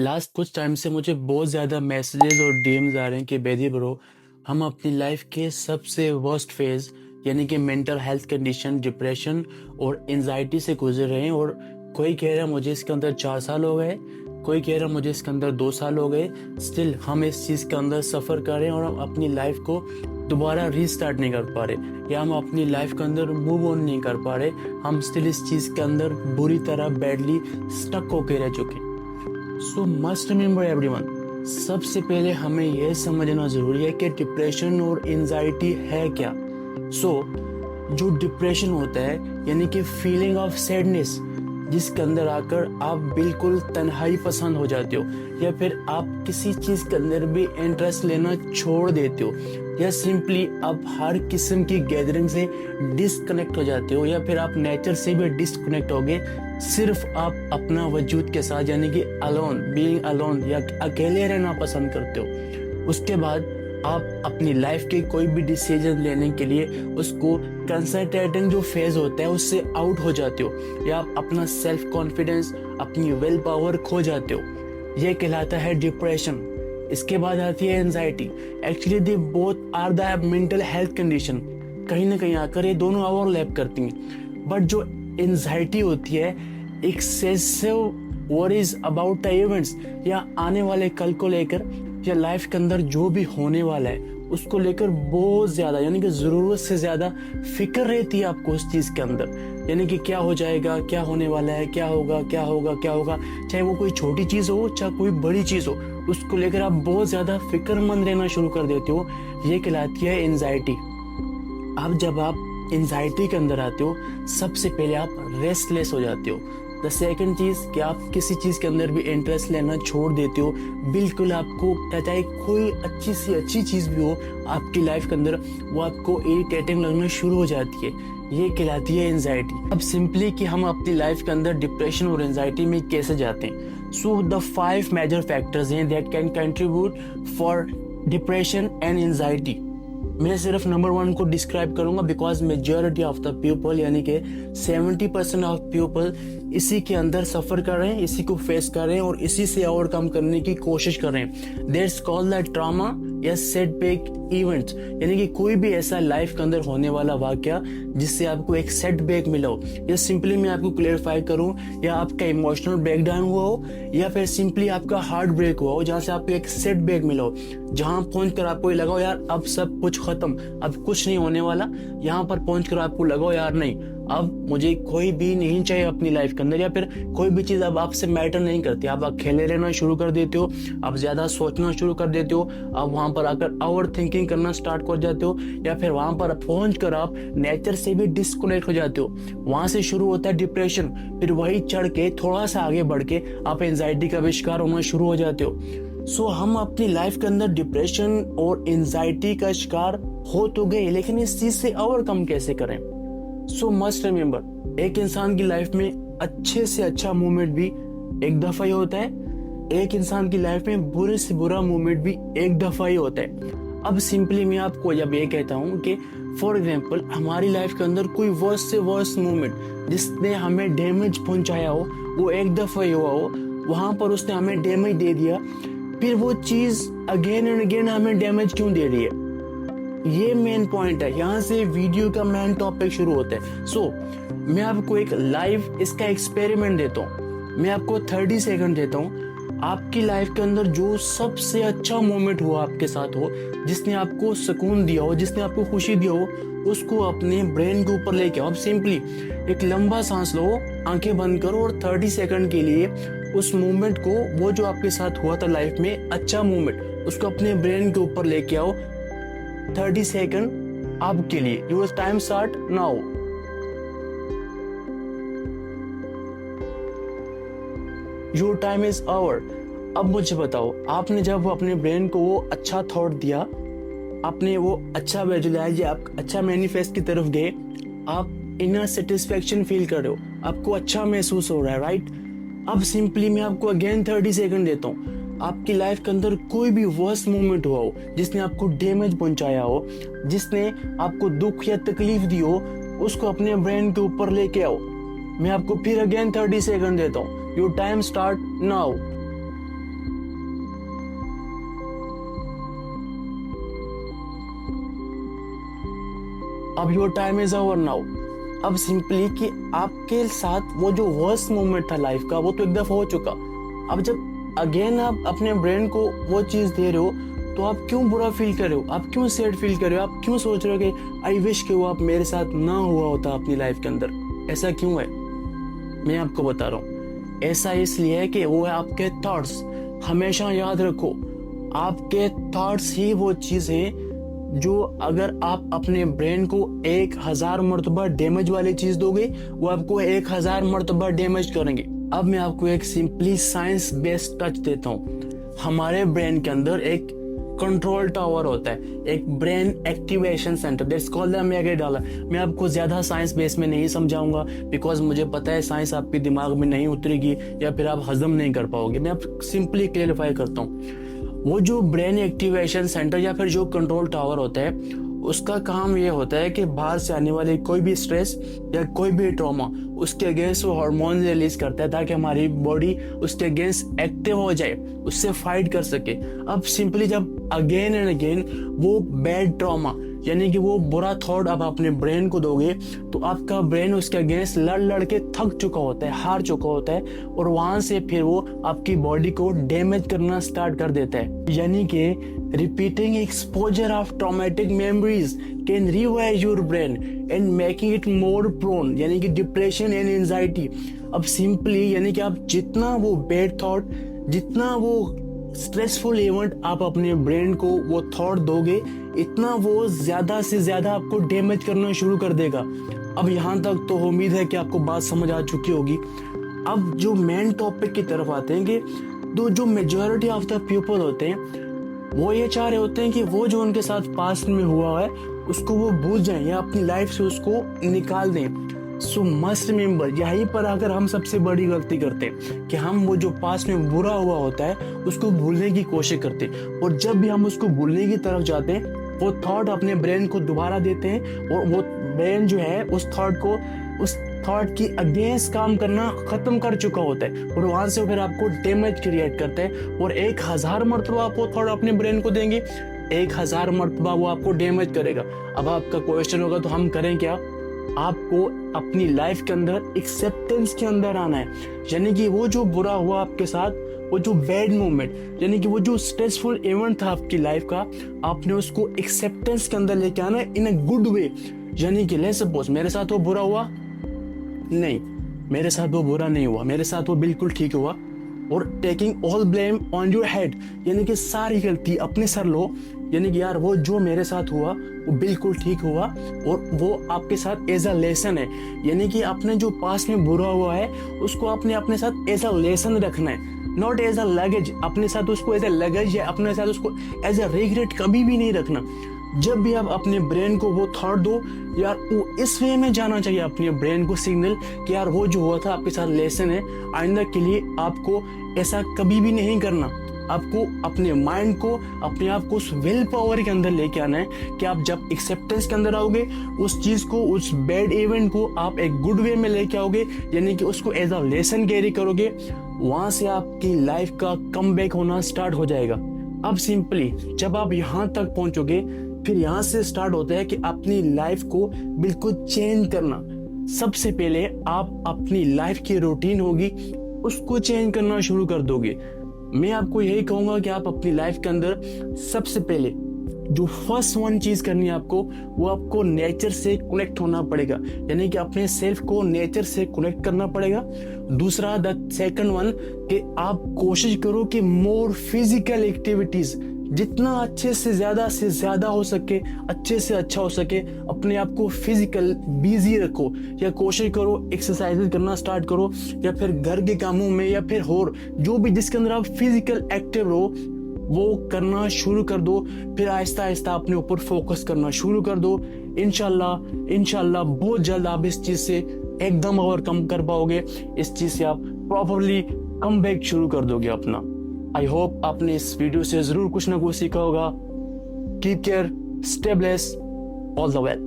Last कुछ time से मुझे बहुत ज़्यादा मैसेजेस और डीएम्स आ रहे हैं कि बेदी ब्रो, हम अपनी लाइफ के सबसे वर्स्ट फेज यानी कि मेंटल हेल्थ कंडीशन, डिप्रेशन और एनजाइटी से गुजर रहे हैं। और कोई कह रहा है मुझे इसके अंदर 4 साल हो गए, कोई कह रहा है मुझे इसके अंदर 2 साल हो गए। स्टिल हम इस चीज़ के अंदर सफ़र कर रहे हैं और हम अपनी लाइफ को दोबारा रीस्टार्ट नहीं कर पा रहे, या हम अपनी लाइफ के अंदर मूव ऑन नहीं कर पा रहे। हम स्टिल इस चीज़ के अंदर बुरी तरह बैडली स्टक होके रह चुके हैं। सो मस्ट रिमेंबर एवरीवन, सबसे पहले हमें यह समझना जरूरी है कि डिप्रेशन और एंजाइटी है क्या। जो डिप्रेशन होता है यानी कि फीलिंग ऑफ सैडनेस, जिसके अंदर आकर आप बिल्कुल तन्हाई पसंद हो जाते हो, या फिर आप किसी चीज़ के अंदर भी इंटरेस्ट लेना छोड़ देते हो, या सिंपली आप हर किस्म की गैदरिंग से डिस्कनेक्ट हो जाते हो, या फिर आप नेचर से भी डिस्कनेक्ट हो गए। सिर्फ आप अपना वजूद के साथ यानी कि अलोन, बीइंग अलोन या अकेले रहना पसंद करते हो। उसके बाद आप अपनी लाइफ के कोई भी डिसीजन लेने के लिए उसको कंसंट्रेटिंग जो फेज होता है उससे आउट हो जाते हो, या आप अपना सेल्फ कॉन्फिडेंस, अपनी विल पावर खो जाते हो। यह कहलाता है डिप्रेशन। इसके बाद आती है anxiety. Actually they both are the mental health condition. कहीं ना कहीं आकर ये दोनों ओवरलैप करती हैं। बट जो एंजाइटी होती है, excessive worries about the events, या आने वाले कल को लेकर, या लाइफ के अंदर जो भी होने वाला है उसको लेकर बहुत ज़्यादा यानी कि ज़रूरत से ज़्यादा फिक्र रहती है आपको उस चीज़ के अंदर। यानी कि क्या हो जाएगा, क्या होने वाला है, क्या होगा क्या होगा क्या होगा, चाहे वो कोई छोटी चीज़ हो चाहे कोई बड़ी चीज़ हो, उसको लेकर आप बहुत ज़्यादा फिक्रमंद रहना शुरू कर देते हो। ये कहलाती है एंजाइटी। अब जब आप एंजाइटी के अंदर आते हो, सबसे पहले आप रेस्टलेस हो जाते हो। द सेकंड चीज़ कि आप किसी चीज़ के अंदर भी इंटरेस्ट लेना छोड़ देते हो। बिल्कुल आपको चाहे कोई अच्छी सी अच्छी चीज़ भी हो आपकी लाइफ के अंदर, वो आपको इरिटेटिंग लगना शुरू हो जाती है। ये कहलाती है एंजाइटी। अब सिंपली कि हम अपनी लाइफ के अंदर डिप्रेशन और एंजाइटी में कैसे जाते हैं। सो द 5 मेजर फैक्टर्स हैं that can contribute for depression and anxiety. मैं सिर्फ नंबर 1 को डिस्क्राइब करूंगा because majority of the people यानी कि 70% ऑफ पीपल इसी के अंदर सफर कर रहे हैं, इसी को फेस कर रहे हैं और इसी से ओवरकम करने की कोशिश कर रहे हैं। दैट्स कॉल्ड द ट्रॉमा या सेटबैक इवेंट्स, यानी कि कोई भी ऐसा लाइफ के अंदर होने वाला वाकया जिससे आपको एक सेटबैक मिला हो, या सिंपली मैं आपको क्लेरिफाई करूं, या आपका इमोशनल ब्रेकडाउन हुआ हो, या फिर सिंपली आपका हार्ट ब्रेक हुआ हो जहां से आपको एक सेटबैक मिला हो, जहां पहुंचकर आपको लगा हो यार अब सब कुछ खत्म, अब कुछ नहीं होने वाला। यहाँ पर पहुंचकर आपको लगा हो यार नहीं, अब मुझे कोई भी नहीं चाहिए अपनी लाइफ के अंदर, या फिर कोई भी चीज़ अब आपसे मैटर नहीं करती, आप अकेले रहना शुरू कर देते हो, आप ज़्यादा सोचना शुरू कर देते हो, आप वहाँ पर आकर ओवर थिंकिंग करना स्टार्ट कर जाते हो, या फिर वहाँ पर पहुँचकर आप नेचर से भी डिस्कनेक्ट हो जाते हो। वहाँ से शुरू होता है डिप्रेशन, फिर वही चढ़ के थोड़ा सा आगे बढ़ के आप एंजाइटी का भी शिकार होना शुरू हो जाते हो। सो हम अपनी लाइफ के अंदर डिप्रेशन और एंजाइटी का शिकार हो तो गए, लेकिन इस चीज़ से ओवरकम कैसे करें। सो मस्ट रिमेंबर, एक इंसान की लाइफ में अच्छे से अच्छा मोमेंट भी एक दफा ही होता है, एक इंसान की लाइफ में बुरे से बुरा मोमेंट भी एक दफा ही होता है। अब सिंपली मैं आपको जब ये कहता हूँ कि फॉर एग्जाम्पल हमारी लाइफ के अंदर कोई वर्स्ट से वर्स्ट मोमेंट जिसने हमें डैमेज पहुंचाया हो वो एक दफा ही हुआ हो, वहां पर उसने हमें डैमेज दे दिया, फिर वो चीज अगेन एंड अगेन हमें डैमेज क्यों दे रही है, ये मेन पॉइंट है। यहाँ से वीडियो का मेन टॉपिक शुरू होता है। सो मैं आपको एक लाइव इसका एक्सपेरिमेंट देता हूँ। मैं आपको 30 सेकंड देता हूँ। आपकी लाइफ के अंदर जो सबसे अच्छा मोमेंट हुआ आपके साथ हो, जिसने आपको सुकून दिया हो, जिसने आपको खुशी दी हो, उसको अपने ब्रेन के ऊपर लेके आओ। अब सिंपली एक लंबा सांस लो, आंखें बंद करो और 30 सेकंड के लिए उस मोमेंट को, वो जो आपके साथ हुआ था लाइफ में अच्छा मोमेंट, उसको अपने ब्रेन के ऊपर लेके आओ। 30 सेकंड आपके लिए। Your time start now. Your time is over. अब मुझे बताओ, आपने जब अपने ब्रेन को वो अच्छा थॉट दिया, आपने वो अच्छा विजुअलाइज, आप अच्छा मैनिफेस्ट की तरफ गए, आप इनर सेटिस्फेक्शन फील कर रहे हो, आपको अच्छा महसूस हो रहा है, राइट। अब सिंपली मैं आपको अगेन 30 सेकंड देता हूँ। आपकी लाइफ के अंदर कोई भी वर्स्ट मोमेंट हुआ हो जिसने आपको डैमेज पहुंचाया हो, जिसने आपको दुख या तकलीफ दी हो, उसको अपने ब्रेन के ऊपर लेके आओ। मैं आपको फिर अगेन 30 सेकंड देता हूँ। Your time start now. अब your time is over now. अब सिंपली कि आपके साथ वो जो वर्स्ट मोमेंट था लाइफ का वो तो एक दफा हो चुका। अब जब अगेन आप अपने ब्रेन को वो चीज़ दे रहे हो तो आप क्यों बुरा फील कर रहे हो, आप क्यों सैड फील कर रहे हो, आप क्यों सोच रहे हो कि आई विश कि वो आप मेरे साथ ना हुआ होता अपनी लाइफ के अंदर। ऐसा क्यों है? मैं आपको बता रहा हूँ, ऐसा इसलिए है कि वो है आपके थॉट्स। हमेशा याद रखो, आपके थॉट्स ही वो चीज़ है जो अगर आप अपने ब्रेन को 1000 मरतबा डैमेज वाली चीज़ दोगे वो आपको 1000 मरतबा डैमेज करेंगे। अब मैं आपको एक सिंपली साइंस बेस्ड टच देता हूँ। हमारे ब्रेन के अंदर एक कंट्रोल टावर होता है, एक brain activation centre, that's called the amygdala. मैं आपको ज्यादा साइंस बेस में नहीं समझाऊंगा बिकॉज मुझे पता है साइंस आपके दिमाग में नहीं उतरेगी या फिर आप हजम नहीं कर पाओगे। मैं आप सिंपली क्लेरिफाई करता हूँ। वो जो ब्रेन एक्टिवेशन सेंटर या फिर जो कंट्रोल टावर होता है उसका काम ये होता है कि बाहर से आने वाले कोई भी स्ट्रेस या कोई भी ट्रॉमा उसके अगेंस्ट वो हार्मोन रिलीज करता है ताकि हमारी बॉडी उसके अगेंस्ट एक्टिव हो जाए, उससे फाइट कर सके। अब सिंपली जब अगेन एंड अगेन वो बैड ट्रॉमा यानी कि वो बुरा थॉट आप अपने ब्रेन को दोगे तो आपका ब्रेन उसके अगेंस्ट लड़ लड़ के थक चुका होता है, हार चुका होता है और वहां से फिर वो आपकी बॉडी को डैमेज करना स्टार्ट कर देता है। यानी कि repeating exposure of traumatic memories can revive your brain and making it more prone यानी कि डिप्रेशन एंड एंजाइटी। अब सिंपली यानी कि आप जितना वो बैड थॉट, जितना वो स्ट्रेसफुल इवेंट आप अपने ब्रेन को वो थॉट दोगे इतना वो ज्यादा से ज्यादा आपको डैमेज करना शुरू कर देगा। अब यहाँ तक तो उम्मीद है कि आपको बात समझ आ चुकी होगी। अब जो मेन टॉपिक की तरफ आते हैं कि जो मेजॉरिटी ऑफ द पीपल होते हैं वो ये चाह रहे होते हैं कि वो जो उनके साथ पास्ट में हुआ है उसको वो भूल जाएं या अपनी लाइफ से उसको निकाल दें। सो मस्ट रिमेंबर, यहीं पर अगर हम सबसे बड़ी गलती करते हैं कि हम वो जो पास्ट में बुरा हुआ होता है उसको भूलने की कोशिश करते हैं और जब भी हम उसको भूलने की तरफ जाते हैं वो थॉट अपने ब्रेन को दोबारा देते हैं और वो ब्रेन जो है उस थॉट की अगेंस्ट काम करना खत्म कर चुका होता है और वहां से फिर आपको डैमेज क्रिएट करता है और 1000 मरतबा आप वो थॉट अपने ब्रेन को देंगे, 1000 मरतबा वो आपको डैमेज करेगा। अब आपका क्वेश्चन होगा तो हम करें क्या? आपको अपनी लाइफ के अंदर एक्सेप्टेंस के अंदर आना है। यानी कि वो जो बुरा हुआ आपके साथ, वो जो बैड मोमेंट यानी कि वो जो स्ट्रेसफुल इवेंट था आपकी लाइफ का, आपने उसको एक्सेप्टेंस के अंदर लेके आना है इन अ गुड वे। यानी कि ले सपोज मेरे साथ वो बुरा हुआ, नहीं मेरे साथ वो बुरा नहीं हुआ, मेरे साथ वो बिल्कुल ठीक हुआ और taking all blame on your head यानी कि सारी गलती अपने सर लो। यानी कि यार वो जो मेरे साथ हुआ वो बिल्कुल ठीक हुआ और वो आपके साथ एज अ लेसन है। यानी कि आपने जो पास्ट में बुरा हुआ है उसको आपने अपने साथ एज अ लेसन रखना है, नॉट एज अ लगेज। अपने साथ उसको एज अ लगेज या अपने साथ उसको एज अ रिग्रेट कभी भी नहीं रखना। जब भी आप अपने ब्रेन को वो थॉट दो यार, वो इस वे में जाना चाहिए अपने ब्रेन को सिग्नल कि यार वो जो हुआ था आपके साथ लेसन है, आइंदा के लिए आपको ऐसा कभी भी नहीं करना। आपको अपने माइंड को, अपने आप को उस विल पावर के अंदर लेके आना है कि आप जब एक्सेप्टेंस के अंदर आओगे उस चीज को, उस बैड इवेंट को आप एक गुड वे में लेके आओगे यानी कि उसको एज अ लेसन कैरी करोगे, वहां से आपकी लाइफ का कमबैक होना स्टार्ट हो जाएगा। अब सिंपली जब आप यहाँ तक पहुंचोगे फिर यहाँ से स्टार्ट होता है कि अपनी लाइफ को बिल्कुल चेंज करना। सबसे पहले आप अपनी लाइफ की रूटीन होगी उसको चेंज करना शुरू कर दोगे। मैं आपको यही कहूंगा कि आप अपनी लाइफ के अंदर सबसे पहले जो फर्स्ट वन चीज करनी है आपको, वो आपको नेचर से कनेक्ट होना पड़ेगा यानी कि अपने सेल्फ को नेचर से कनेक्ट करना पड़ेगा। दूसरा द सेकंड वन कि आप कोशिश करो कि मोर फिजिकल एक्टिविटीज जितना अच्छे से ज्यादा हो सके, अच्छे से अच्छा हो सके, अपने आप को फिजिकल बिजी रखो या कोशिश करो एक्सरसाइज करना स्टार्ट करो या फिर घर के कामों में या फिर और जो भी जिसके अंदर आप फिजिकल एक्टिव रहो वो करना शुरू कर दो। फिर आहिस्ता आहिस्ता अपने ऊपर फोकस करना शुरू कर दो। इंशाल्लाह बहुत जल्द आप इस चीज से एकदम ओवरकम कर पाओगे। इस चीज से आप प्रॉपरली कम बैक शुरू कर दोगे अपना। आई होप आपने इस वीडियो से जरूर कुछ ना कुछ सीखा होगा। Keep care, stay blessed, all the well.